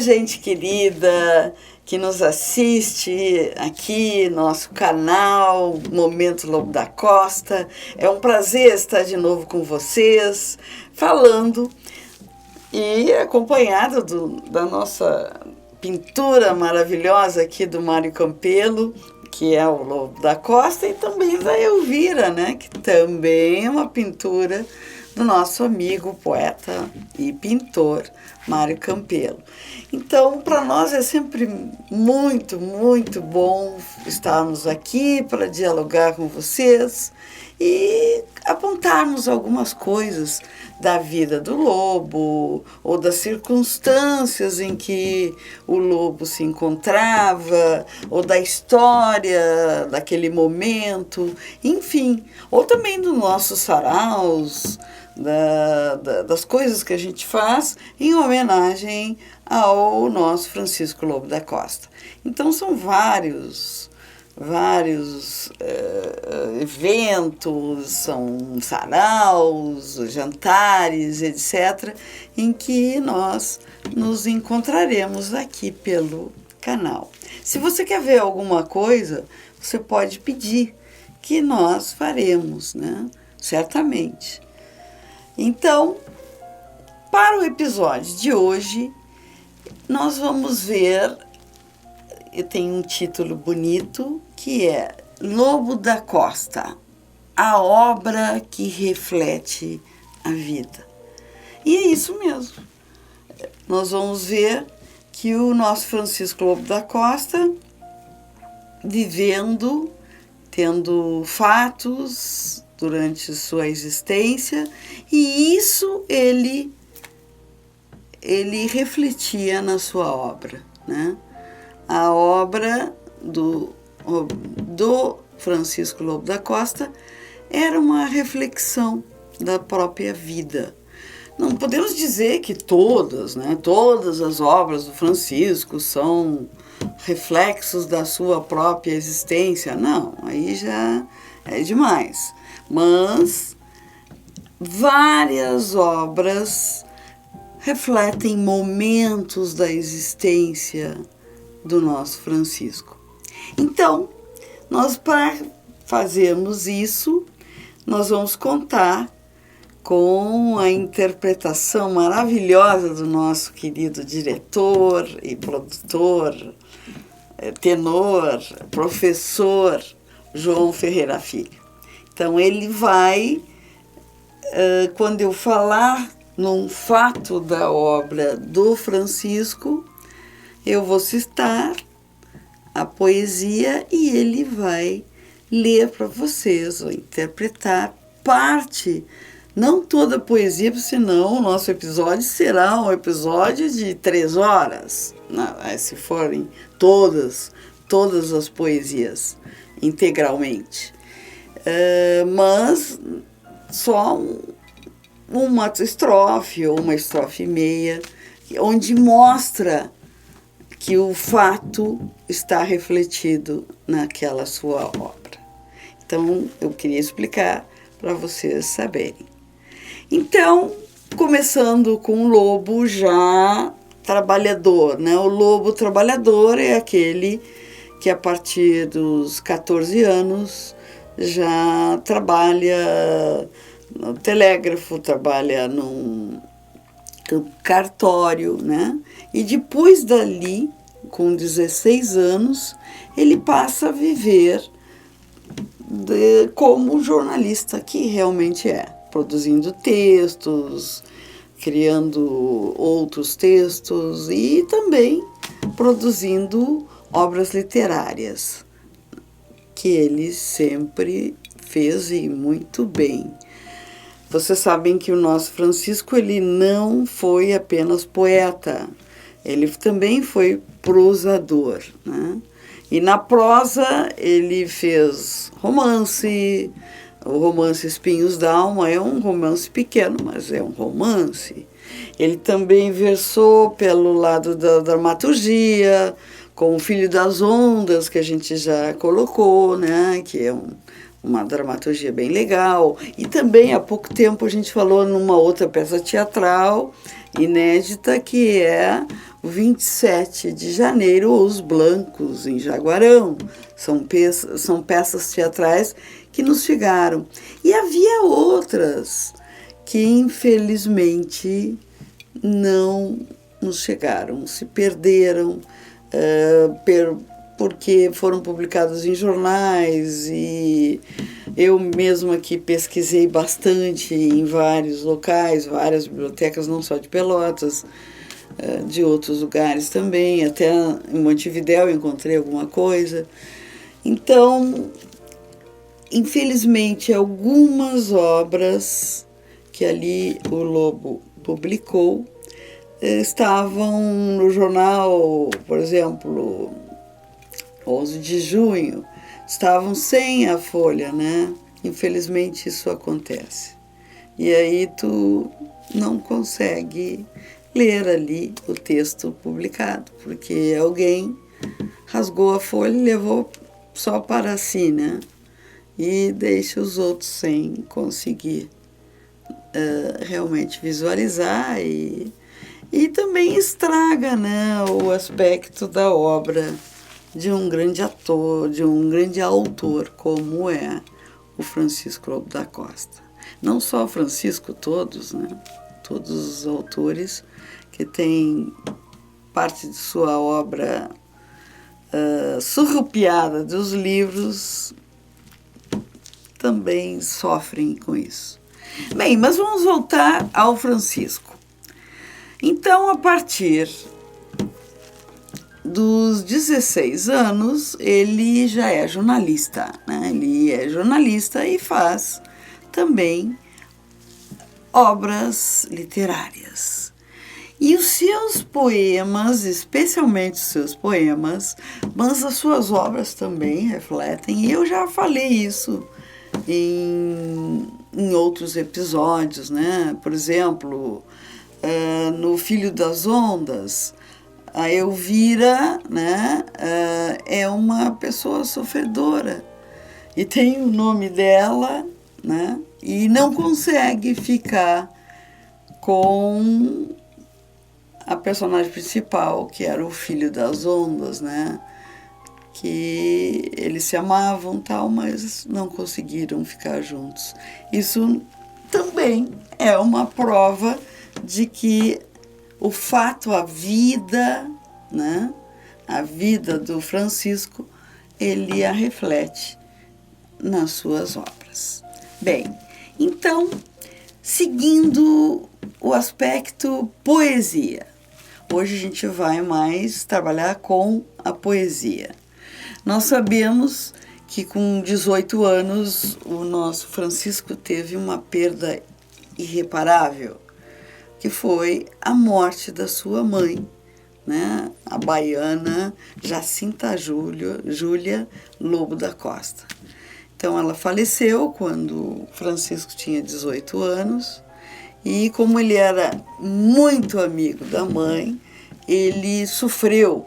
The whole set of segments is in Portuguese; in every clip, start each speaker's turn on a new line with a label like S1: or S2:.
S1: gente querida que nos assiste aqui no nosso canal Momento Lobo da Costa. É um prazer estar de novo com vocês, falando e acompanhado da nossa pintura maravilhosa aqui do Mário Campelo, que é o Lobo da Costa, e também da Elvira, né, que também é uma pintura do nosso amigo, poeta e pintor Mário Campelo. Então, para nós é sempre muito, muito bom estarmos aqui para dialogar com vocês e apontarmos algumas coisas da vida do lobo ou das circunstâncias em que o lobo se encontrava, ou da história daquele momento, enfim, ou também dos nossos saraus, das coisas que a gente faz em homenagem ao nosso Francisco Lobo da Costa. Então são vários eventos, são saraus, jantares, etc., em que nós nos encontraremos aqui pelo canal. Se você quer ver alguma coisa, você pode pedir, que nós faremos, né? Certamente. Então, para o episódio de hoje, nós vamos ver, tem um título bonito, que é Lobo da Costa, a obra que reflete a vida. E é isso mesmo. Nós vamos ver que o nosso Francisco Lobo da Costa, vivendo, tendo fatos durante sua existência, e isso ele refletia na sua obra, né? A obra do Francisco Lobo da Costa era uma reflexão da própria vida. Não podemos dizer que todas as obras do Francisco são reflexos da sua própria existência. Não, aí já é demais. Mas várias obras refletem momentos da existência do nosso Francisco. Então, para fazermos isso, nós vamos contar com a interpretação maravilhosa do nosso querido diretor e produtor, tenor, professor João Ferreira Filho. Então, ele vai, quando eu falar num fato da obra do Francisco, eu vou citar a poesia e ele vai ler para vocês, ou interpretar parte, não toda a poesia, porque senão o nosso episódio será um episódio de 3 horas, não, se forem todas as poesias integralmente. Mas só uma estrofe ou uma estrofe e meia, onde mostra que o fato está refletido naquela sua obra. Então, eu queria explicar para vocês saberem. Então, começando com o lobo já trabalhador, né? O lobo trabalhador é aquele que a partir dos 14 anos já trabalha no telégrafo, trabalha num cartório, né? E depois dali, com 16 anos, ele passa a viver como jornalista que realmente é, produzindo textos, criando outros textos e também produzindo obras literárias, que ele sempre fez e muito bem. Vocês sabem que o nosso Francisco, ele não foi apenas poeta, ele também foi prosador, né? E na prosa ele fez romance, o romance Espinhos d'Alma é um romance pequeno, mas é um romance. Ele também versou pelo lado da dramaturgia, com o Filho das Ondas, que a gente já colocou, né? Que é uma dramaturgia bem legal. E também há pouco tempo a gente falou numa outra peça teatral inédita, que é o 27 de janeiro, Os Blancos, em Jaguarão. São peças teatrais que nos chegaram. E havia outras que, infelizmente, não nos chegaram, se perderam, porque foram publicados em jornais, e eu mesma que pesquisei bastante em vários locais, várias bibliotecas, não só de Pelotas, de outros lugares também, até em Montevidéu encontrei alguma coisa. Então, infelizmente, algumas obras que ali o Lobo publicou estavam no jornal, por exemplo, 11 de junho, estavam sem a folha, né? Infelizmente isso acontece. E aí tu não consegue ler ali o texto publicado, porque alguém rasgou a folha e levou só para si, né? E deixa os outros sem conseguir realmente visualizar, e também estraga, né, o aspecto da obra de um grande ator, de um grande autor, como é o Francisco Lobo da Costa. Não só o Francisco, todos, né? Todos os autores que têm parte de sua obra surrupiada dos livros também sofrem com isso. Bem, mas vamos voltar ao Francisco. Então, a partir dos 16 anos, ele já é jornalista, né? Ele é jornalista e faz também obras literárias. E os seus poemas, especialmente os seus poemas, mas as suas obras também refletem, e eu já falei isso em outros episódios, né? Por exemplo, no Filho das Ondas, a Elvira, né, é uma pessoa sofredora e tem o nome dela, né, e não consegue ficar com a personagem principal, que era o Filho das Ondas, né, que eles se amavam tal, mas não conseguiram ficar juntos. Isso também é uma prova de que o fato, a vida, né, a vida do Francisco, ele a reflete nas suas obras. Bem, então, seguindo o aspecto poesia, hoje a gente vai mais trabalhar com a poesia. Nós sabemos que com 18 anos o nosso Francisco teve uma perda irreparável, que foi a morte da sua mãe, né? A baiana Jacinta Júlia Lobo da Costa. Então ela faleceu quando Francisco tinha 18 anos, e como ele era muito amigo da mãe, ele sofreu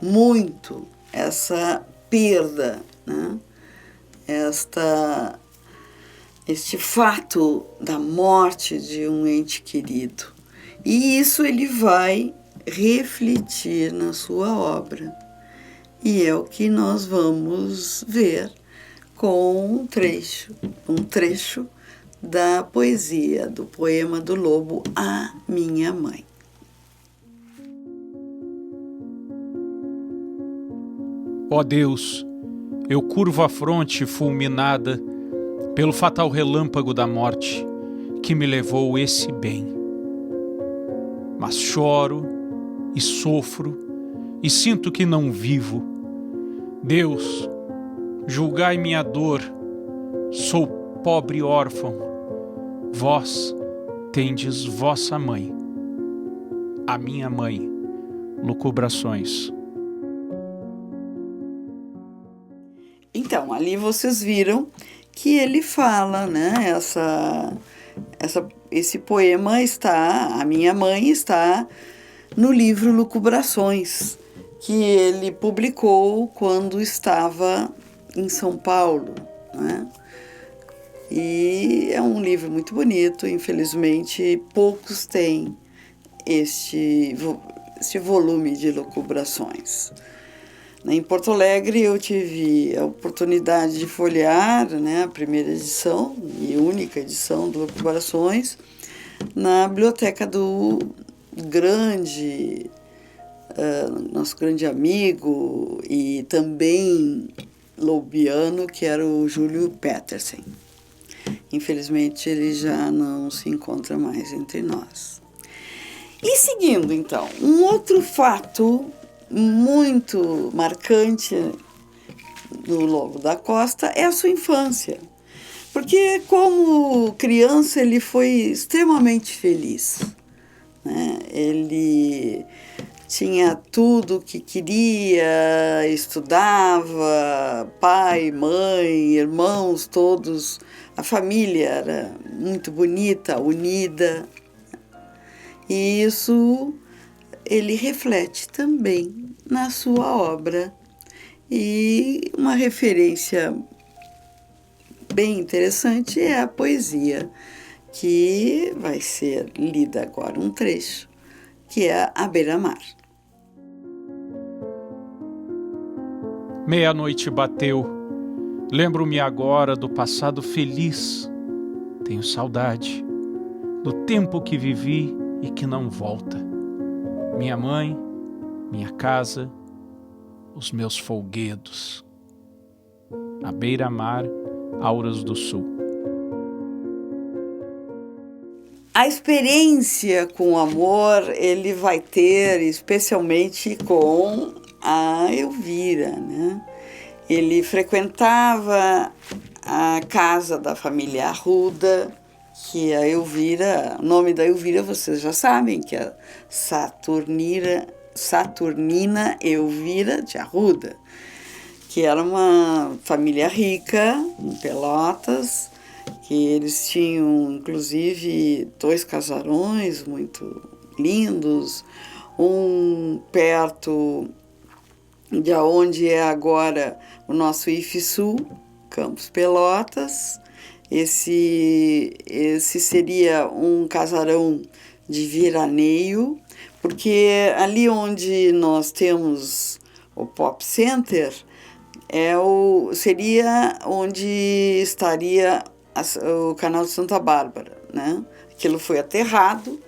S1: muito essa perda, né? Este fato da morte de um ente querido. E isso ele vai refletir na sua obra. E é o que nós vamos ver com um trecho da poesia, do poema do Lobo, A Minha Mãe.
S2: Ó Deus, eu curvo a fronte fulminada pelo fatal relâmpago da morte que me levou esse bem. Mas choro e sofro e sinto que não vivo. Deus, julgai minha dor, sou pobre órfão. Vós tendes vossa mãe, a minha mãe. Lucubrações.
S1: Então, ali vocês viram que ele fala, né? Esse poema está, A Minha Mãe, está no livro Lucubrações, que ele publicou quando estava em São Paulo, né? E é um livro muito bonito, infelizmente poucos têm este volume de elucubrações. Em Porto Alegre eu tive a oportunidade de folhear, né, a primeira edição e única edição do Elucubrações na biblioteca do nosso grande amigo e também loubiano, que era o Júlio Petersen. Infelizmente ele já não se encontra mais entre nós. E seguindo então, um outro fato muito marcante no Lobo da Costa é a sua infância, porque como criança ele foi extremamente feliz, né? Ele tinha tudo o que queria, estudava, pai, mãe, irmãos, todos, a família era muito bonita, unida, e isso ele reflete também na sua obra. E uma referência bem interessante é a poesia, que vai ser lida agora um trecho, que é A Beira-Mar.
S2: Meia-noite bateu, lembro-me agora do passado feliz. Tenho saudade do tempo que vivi e que não volta. Minha mãe, minha casa, os meus folguedos. A beira-mar, Auras do Sul.
S1: A experiência com o amor ele vai ter, especialmente com a Elvira, né? Ele frequentava a casa da família Arruda, que a Elvira, o nome da Elvira vocês já sabem, que é Saturnina Elvira de Arruda, que era uma família rica em Pelotas, que eles tinham inclusive 2 casarões muito lindos, um perto de onde é agora o nosso IFSU, Campos Pelotas. Esse seria um casarão de veraneio, porque ali onde nós temos o Pop Center seria onde estaria o canal de Santa Bárbara, né? Aquilo foi aterrado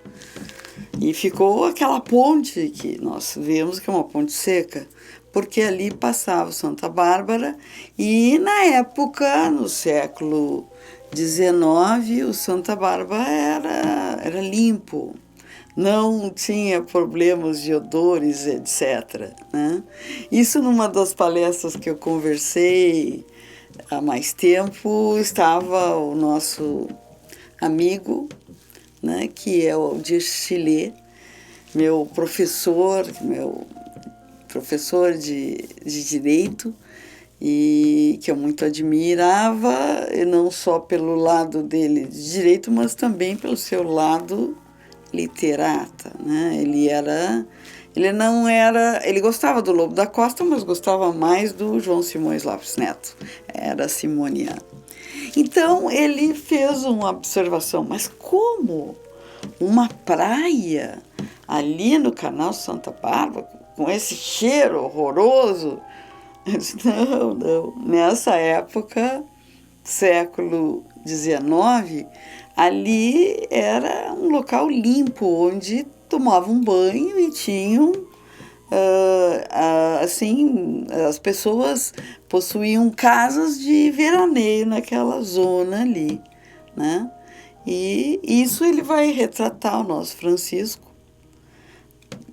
S1: e ficou aquela ponte que nós vemos que é uma ponte seca, porque ali passava Santa Bárbara e na época, no século XIX, o Santa Bárbara era limpo, não tinha problemas de odores, etc., né? Isso numa das palestras que eu conversei há mais tempo, estava o nosso amigo, né, que é o Aldir Chilé, meu professor de Direito, e que eu muito admirava, e não só pelo lado dele de Direito, mas também pelo seu lado literata, né? Ele gostava do Lobo da Costa, mas gostava mais do João Simões Lopes Neto, era simoniano. Então ele fez uma observação, mas como uma praia ali no canal Santa Bárbara, com esse cheiro horroroso? Eu disse, não. Nessa época, século XIX, ali era um local limpo, onde tomavam banho e tinham, assim, as pessoas possuíam casas de veraneio naquela zona ali, né? E isso ele vai retratar o nosso Francisco,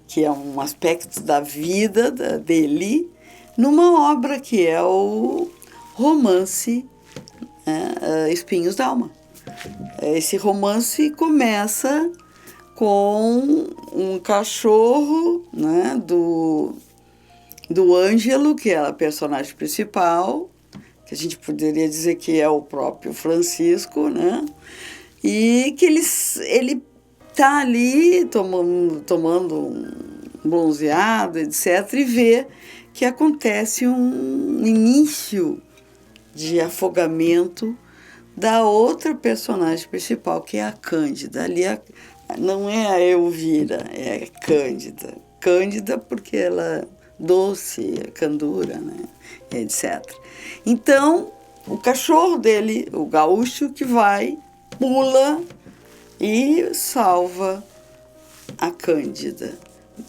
S1: que é um aspecto da vida dele, numa obra que é o romance, né, Espinhos d'Alma. Esse romance começa com um cachorro, né, do Ângelo, que é a personagem principal, que a gente poderia dizer que é o próprio Francisco, né? E que ele tá ali tomando um bronzeado, etc., e vê que acontece um início de afogamento da outra personagem principal, que é a Cândida. Ali não é a Elvira, é a Cândida. Cândida porque ela é doce, candura, né? Etc. Então, o cachorro dele, o gaúcho, que vai, pula e salva a Cândida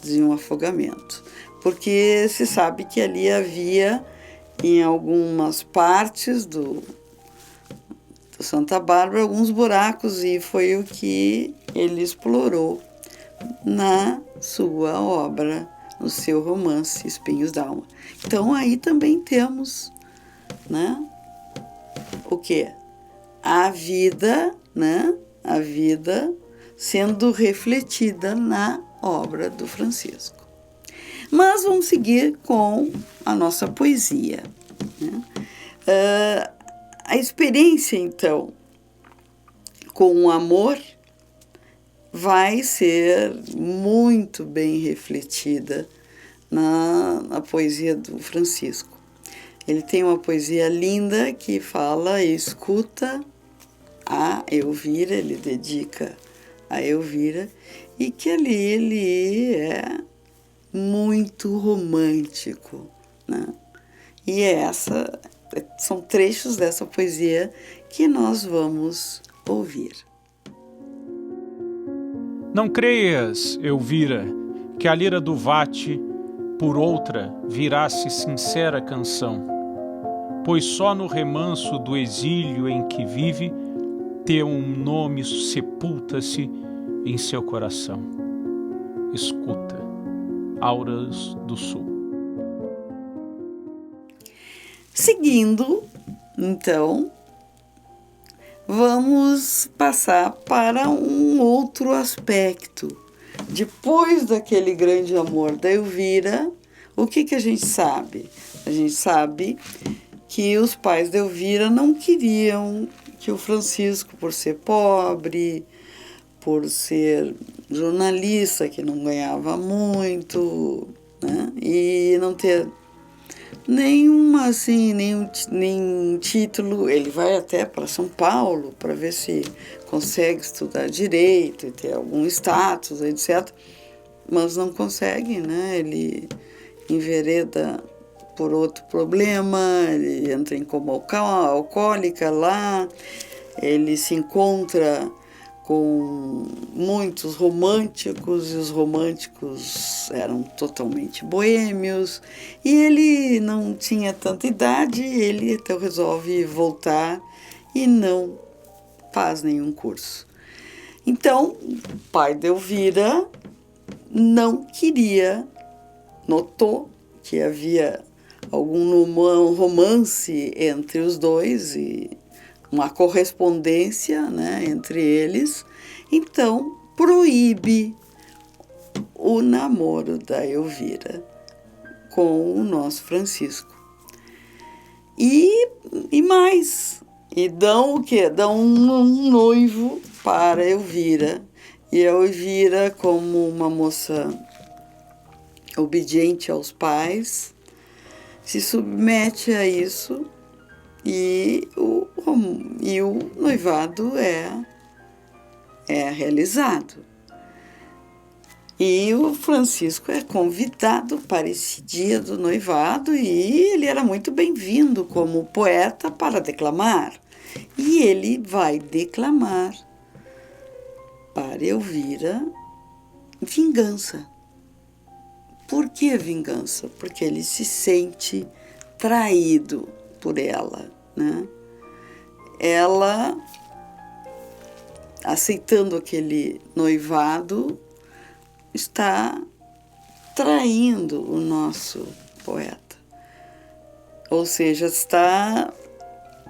S1: de um afogamento. Porque se sabe que ali havia, em algumas partes do Santa Bárbara, alguns buracos, e foi o que ele explorou na sua obra, no seu romance Espinhos d'Alma. Então aí também temos, né, o quê? A vida, né, a vida sendo refletida na obra do Francisco. Mas vamos seguir com a nossa poesia, né? A experiência, então, com o amor vai ser muito bem refletida na poesia do Francisco. Ele tem uma poesia linda que fala e escuta a Elvira, ele dedica a Elvira, e que ali ele é muito romântico, né? E são trechos dessa poesia que nós vamos ouvir.
S2: Não creias, Elvira, que a lira do vate por outra virasse sincera canção, pois só no remanso do exílio em que vive teu nome sepulta-se em seu coração. Escuta, Auras do Sul.
S1: Seguindo, então, vamos passar para um outro aspecto. Depois daquele grande amor da Elvira, o que a gente sabe? A gente sabe que os pais da Elvira não queriam que o Francisco, por ser pobre, por ser jornalista que não ganhava muito, né, e não ter nenhum título. Ele vai até para São Paulo para ver se consegue estudar direito e ter algum status, etc. Mas não consegue, né? Ele envereda por outro problema, ele entra em coma alcoólica lá, ele se encontra com muitos românticos, e os românticos eram totalmente boêmios, e ele não tinha tanta idade, ele então resolve voltar e não faz nenhum curso. Então, o pai de Elvira não queria, notou que havia algum romance entre os dois e uma correspondência, né, entre eles, então proíbe o namoro da Elvira com o nosso Francisco. E mais, e dão o quê? Dão um noivo para a Elvira, e a Elvira, como uma moça obediente aos pais, se submete a isso, e o noivado é realizado. E o Francisco é convidado para esse dia do noivado, e ele era muito bem-vindo como poeta para declamar. E ele vai declamar para Elvira vingança. Por que vingança? Porque ele se sente traído por ela, né? Ela, aceitando aquele noivado, está traindo o nosso poeta. Ou seja, está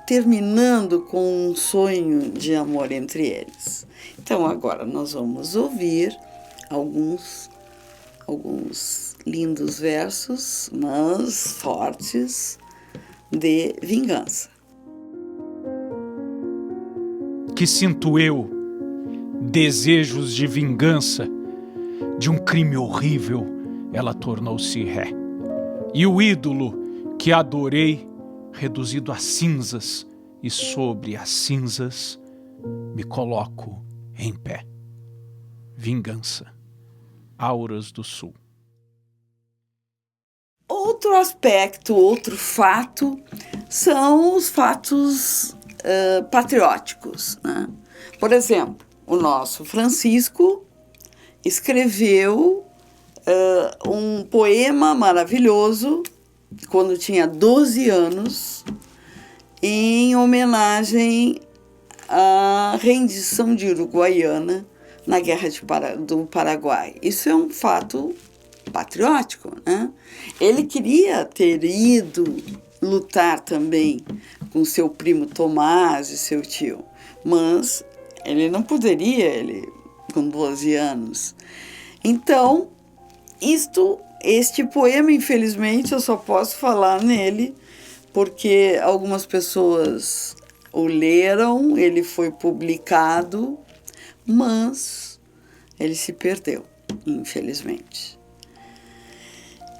S1: terminando com um sonho de amor entre eles. Então, agora nós vamos ouvir alguns lindos versos, mas fortes, de vingança.
S2: Que sinto eu desejos de vingança, de um crime horrível ela tornou-se ré, e o ídolo que adorei reduzido a cinzas, e sobre as cinzas me coloco em pé. Vingança. Auras do Sul.
S1: Outro aspecto, outro fato, são os fatos patrióticos, né? Por exemplo, o nosso Francisco escreveu um poema maravilhoso quando tinha 12 anos, em homenagem à rendição de Uruguaiana na Guerra do Paraguai. Isso é um fato patriótico, né? Ele queria ter ido lutar também com seu primo Tomás e seu tio, mas ele não poderia, ele com 12 anos. Então, este poema, infelizmente, eu só posso falar nele porque algumas pessoas o leram, ele foi publicado, mas ele se perdeu, infelizmente.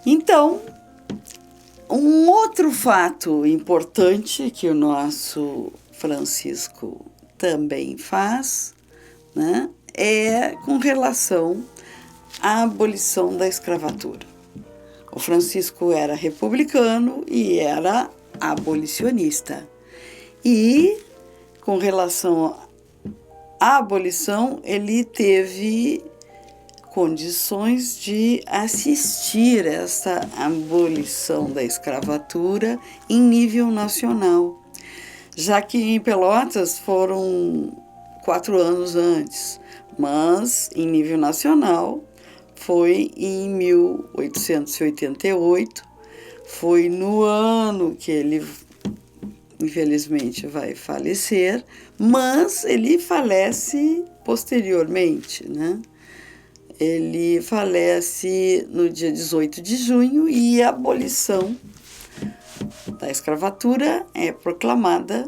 S1: Então, um outro fato importante que o nosso Francisco também faz, né, é com relação à abolição da escravatura. O Francisco era republicano e era abolicionista. E, com relação à abolição, ele teve condições de assistir essa abolição da escravatura em nível nacional, já que em Pelotas foram 4 anos antes, mas em nível nacional foi em 1888, foi no ano que ele, infelizmente, vai falecer, mas ele falece posteriormente, né? Ele falece no dia 18 de junho e a abolição da escravatura é proclamada,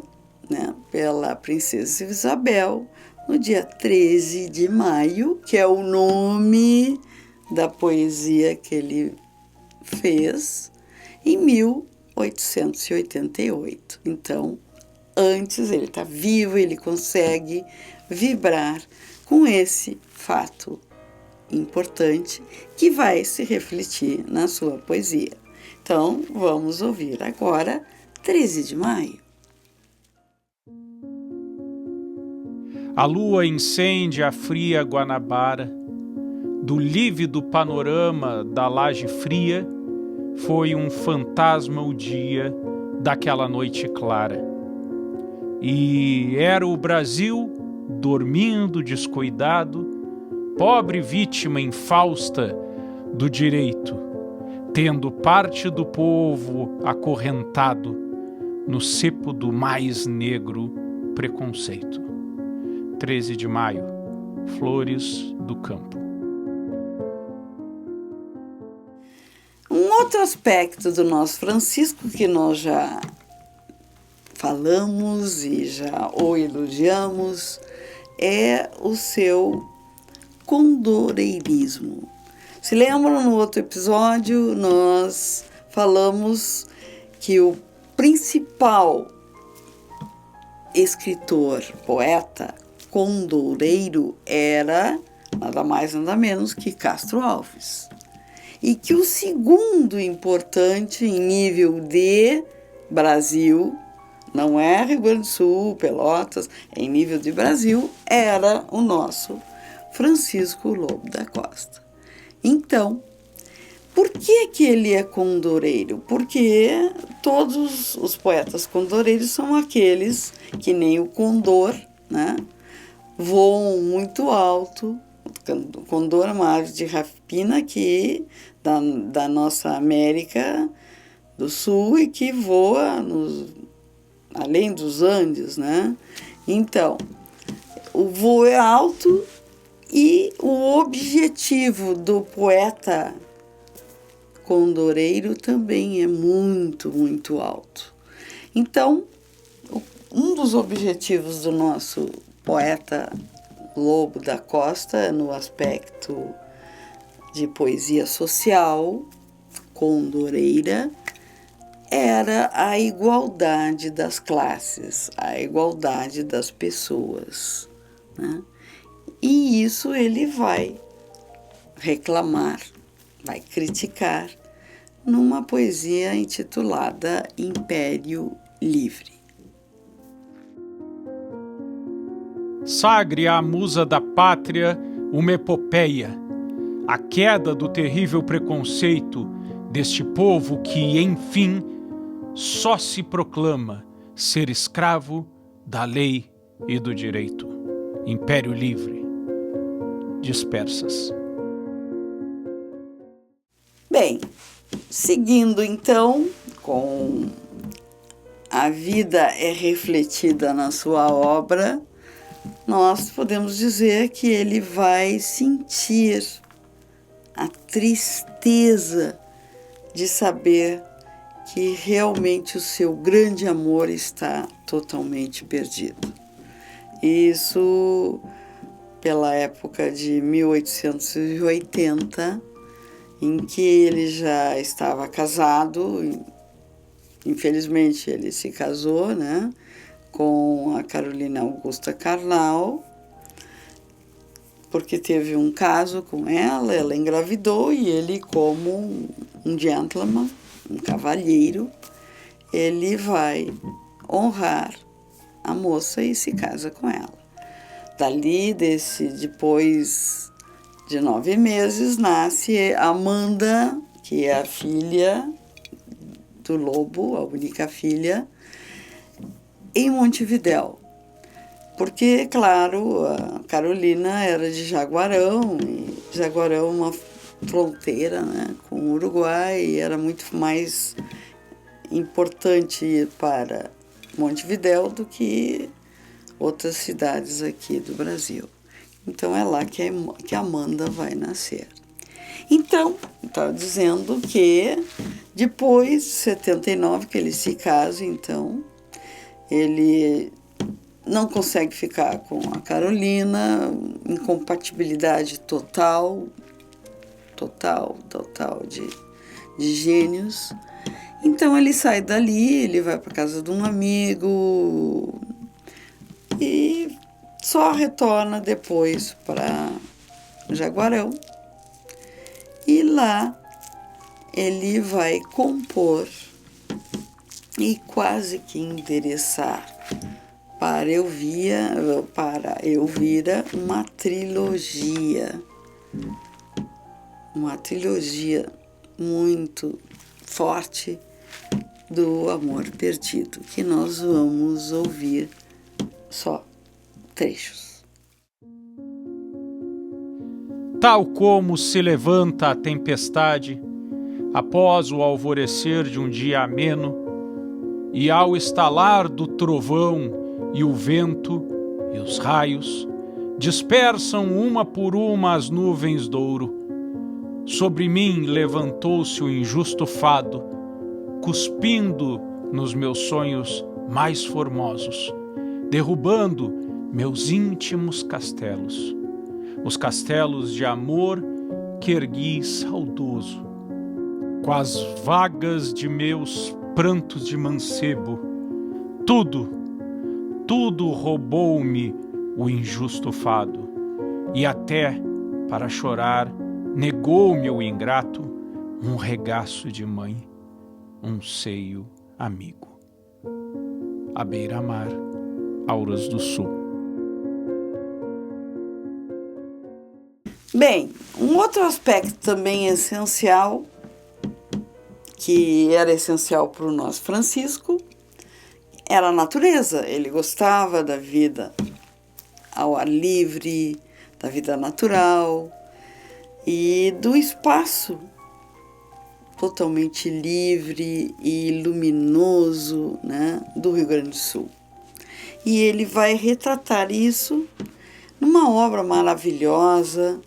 S1: né, pela princesa Isabel no dia 13 de maio, que é o nome da poesia que ele fez em 1888. Então, antes ele está vivo, ele consegue vibrar com esse fato importante que vai se refletir na sua poesia. Então, vamos ouvir agora 13 de maio.
S2: A lua incende a fria Guanabara, do lívido panorama da laje fria, foi um fantasma o dia daquela noite clara. E era o Brasil, dormindo descuidado, pobre vítima infausta do direito, tendo parte do povo acorrentado no cepo do mais negro preconceito. 13 de maio, Flores do Campo.
S1: Um outro aspecto do nosso Francisco que nós já falamos e já o elogiamos é o seu condoreirismo. Se lembram, no outro episódio nós falamos que o principal escritor, poeta, condoreiro era nada mais nada menos que Castro Alves. E que o segundo importante em nível de Brasil, não é Rio Grande do Sul, Pelotas, em nível de Brasil, era o nosso Francisco Lobo da Costa. Então, por que ele é condoreiro? Porque todos os poetas condoreiros são aqueles que nem o condor, né, voam muito alto. O condor é uma ave de rapina aqui da nossa América do Sul e que voa além dos Andes, né? Então, o voo é alto e o objetivo do poeta condoreiro também é muito, muito alto. Então, um dos objetivos do nosso poeta Lobo da Costa, no aspecto de poesia social, condoreira, era a igualdade das classes, a igualdade das pessoas, né? E isso ele vai reclamar, vai criticar numa poesia intitulada Império Livre.
S2: Sagre à musa da pátria uma epopeia, a queda do terrível preconceito deste povo que, enfim, só se proclama ser escravo da lei e do direito. Império Livre. Dispersas.
S1: Bem, seguindo então com A Vida é Refletida na Sua Obra, nós podemos dizer que ele vai sentir a tristeza de saber que realmente o seu grande amor está totalmente perdido. Isso pela época de 1880, em que ele já estava casado, infelizmente ele se casou, né, com a Carolina Augusta Karnal, porque teve um caso com ela engravidou e ele, como um gentleman, um cavalheiro, ele vai honrar a moça e se casa com ela. Dali, depois de 9 meses, nasce Amanda, que é a filha do Lobo, a única filha, em Montevidéu. Porque, claro, a Carolina era de Jaguarão, e Jaguarão é uma fronteira, né, com o Uruguai, e era muito mais importante ir para Montevidéu do que outras cidades aqui do Brasil. Então é lá que a Amanda vai nascer. Então, estava dizendo que depois de 79, que ele se casa, então, ele não consegue ficar com a Carolina, incompatibilidade total de gênios. Então ele sai dali, ele vai para casa de um amigo e só retorna depois para Jaguarão. E lá ele vai compor e quase que endereçar para Elvira uma trilogia muito forte do amor perdido, que nós vamos ouvir só trechos.
S2: Tal como se levanta a tempestade após o alvorecer de um dia ameno, e ao estalar do trovão e o vento e os raios dispersam uma por uma as nuvens douro, sobre mim levantou-se o injusto fado, cuspindo nos meus sonhos mais formosos, derrubando meus íntimos castelos, os castelos de amor que ergui saudoso, com as vagas de meus prantos de mancebo. Tudo roubou-me o injusto fado, e até, para chorar, negou-me o ingrato um regaço de mãe, um seio amigo. À beira-mar, Auras do Sul.
S1: Bem, um outro aspecto também essencial, que era essencial para o nosso Francisco, era a natureza. Ele gostava da vida ao ar livre, da vida natural e do espaço totalmente livre e luminoso, né, do Rio Grande do Sul. E ele vai retratar isso numa obra maravilhosa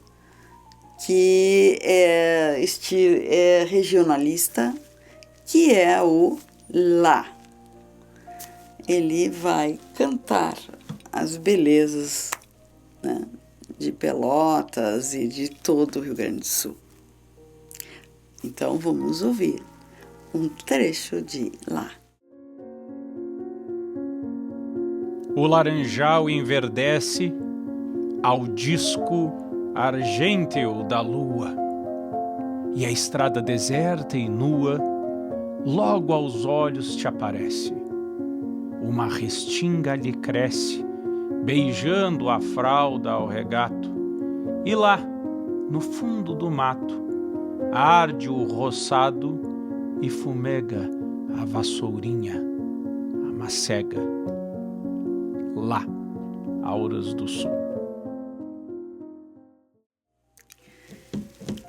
S1: que é regionalista, que é o Lá. Ele vai cantar as belezas, né, de Pelotas e de todo o Rio Grande do Sul. Então vamos ouvir um trecho de Lá.
S2: O laranjal enverdece ao disco argênteo da lua, e a estrada deserta e nua logo aos olhos te aparece. Uma restinga lhe cresce, beijando a fralda ao regato, e lá, no fundo do mato, arde o roçado e fumega a vassourinha, a macega. Lá, Auras do Sul.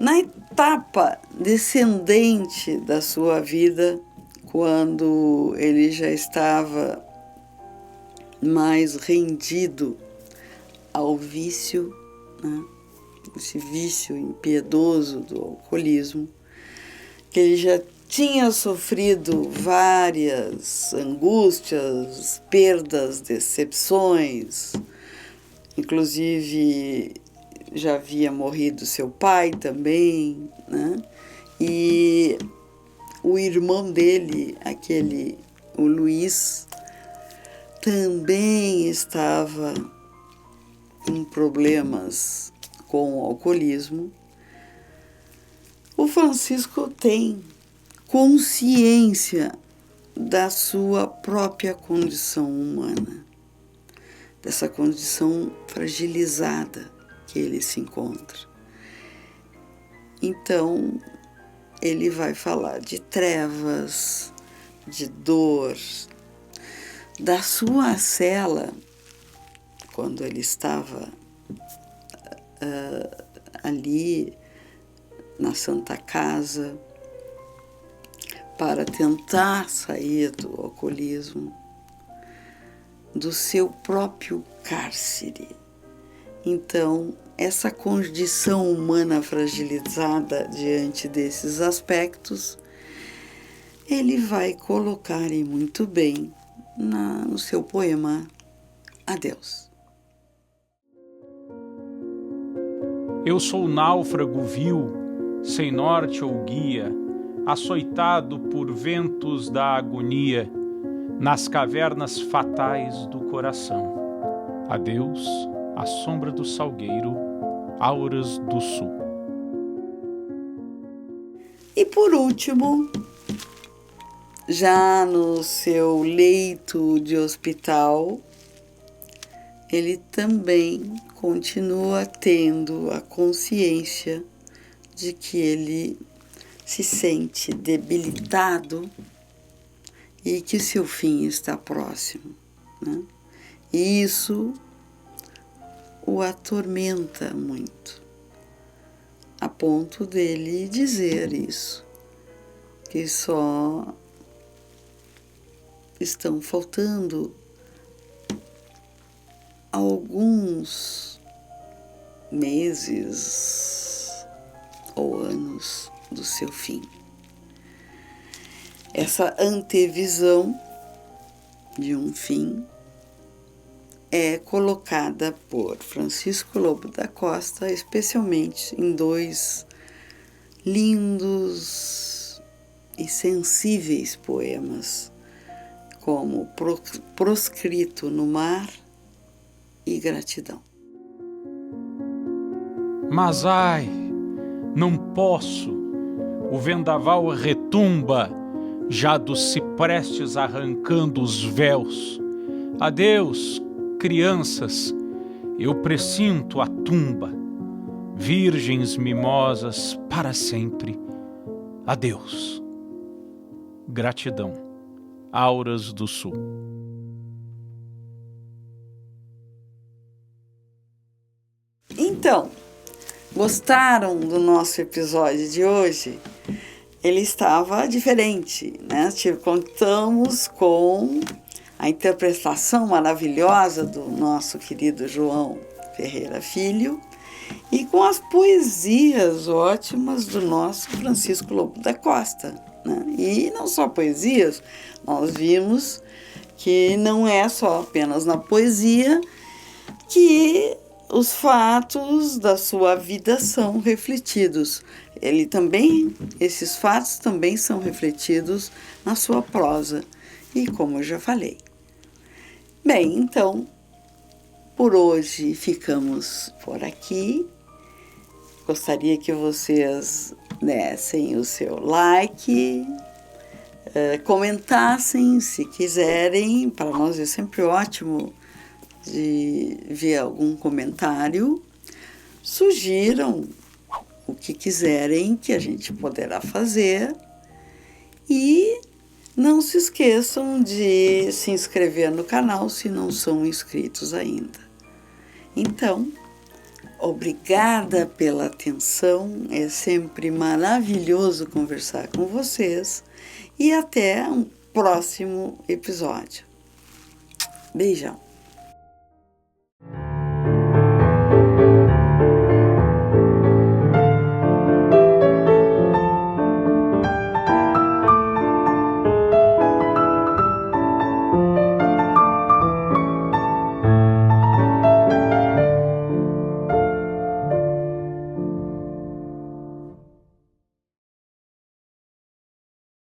S1: Na etapa descendente da sua vida, quando ele já estava mais rendido ao vício, né? Esse vício impiedoso do alcoolismo, que ele já tinha sofrido várias angústias, perdas, decepções, inclusive já havia morrido seu pai também, né? E o irmão dele, o Luiz, também estava em problemas com o alcoolismo. O Francisco tem consciência da sua própria condição humana, dessa condição fragilizada que ele se encontra. Então, ele vai falar de trevas, de dor, da sua cela, quando ele estava ali na Santa Casa, para tentar sair do alcoolismo, do seu próprio cárcere. Então, essa condição humana fragilizada diante desses aspectos, ele vai colocar muito bem no seu poema Adeus.
S2: Eu sou náufrago vil, sem norte ou guia, açoitado por ventos da agonia, nas cavernas fatais do coração. Adeus, a sombra do salgueiro, Auras do Sul.
S1: E por último, já no seu leito de hospital, ele também continua tendo a consciência de que ele se sente debilitado e que seu fim está próximo, né? E isso o atormenta muito, a ponto dele dizer isso, que só estão faltando alguns meses ou anos do seu fim. Essa antevisão de um fim é colocada por Francisco Lobo da Costa, especialmente em dois lindos e sensíveis poemas, como Proscrito no Mar e Gratidão.
S2: Mas ai, não posso, o vendaval retumba, já dos ciprestes arrancando os véus. Adeus, crianças, eu presinto a tumba, virgens mimosas para sempre. Adeus. Gratidão. Auras do Sul.
S1: Então, gostaram do nosso episódio de hoje? Ele estava diferente, né? Contamos com a interpretação maravilhosa do nosso querido João Ferreira Filho e com as poesias ótimas do nosso Francisco Lobo da Costa, né? E não só poesias, nós vimos que não é só apenas na poesia que os fatos da sua vida são refletidos. esses fatos também são refletidos na sua prosa, e como eu já falei. Bem, então, por hoje ficamos por aqui. Gostaria que vocês dessem o seu like, comentassem se quiserem. Para nós é sempre ótimo de ver algum comentário. Sugiram o que quiserem que a gente poderá fazer. E não se esqueçam de se inscrever no canal se não são inscritos ainda. Então, obrigada pela atenção, é sempre maravilhoso conversar com vocês e até um próximo episódio. Beijão!